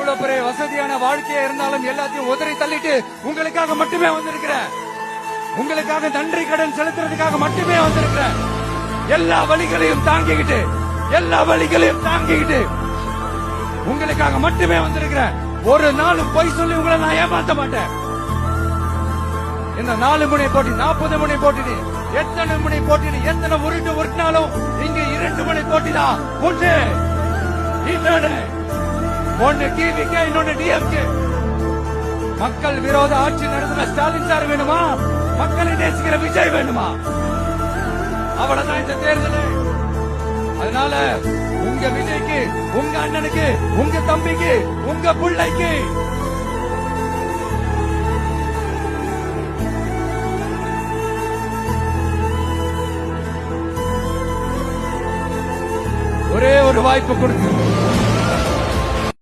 எவ்வளவு பெரிய வசதியான வாழ்க்கையா இருந்தாலும் எல்லாத்தையும் உதறி தள்ளிட்டு உங்களுக்காக மட்டுமே வந்திருக்கிறேன். உங்களுக்காக நன்றி கடன் செலுத்துறதுக்காக மட்டுமே வந்திருக்கிறேன். எல்லா வழிகளையும் தாங்கிக்கிட்டு உங்களுக்காக மட்டுமே வந்திருக்கிறேன். ஒரு நாளும் பொய் சொல்லி உங்களை நான் ஏமாத்த மாட்டேன். இந்த 4 முனை போட்டி 40 முனை போட்டி எத்தனை முனை போட்டி எத்தனை உருட்டினாலும் இங்க 2 முனை போட்டி தான். ஒன்னு டிவிகே, இன்னொன்னு டிஎம்கே. மக்கள் விரோத ஆட்சி நடத்துற ஸ்டாலின் சார் வேணுமா, மக்களை நேசிக்கிற விஜய் வேணுமா? அவ்வளவுதான் இந்த தேர்தல். அதனால உங்க விஜய்க்கு, உங்க அண்ணனுக்கு, உங்க தம்பிக்கு, உங்க பிள்ளைக்கு ஒரே ஒரு வாய்ப்பு கொடுங்க.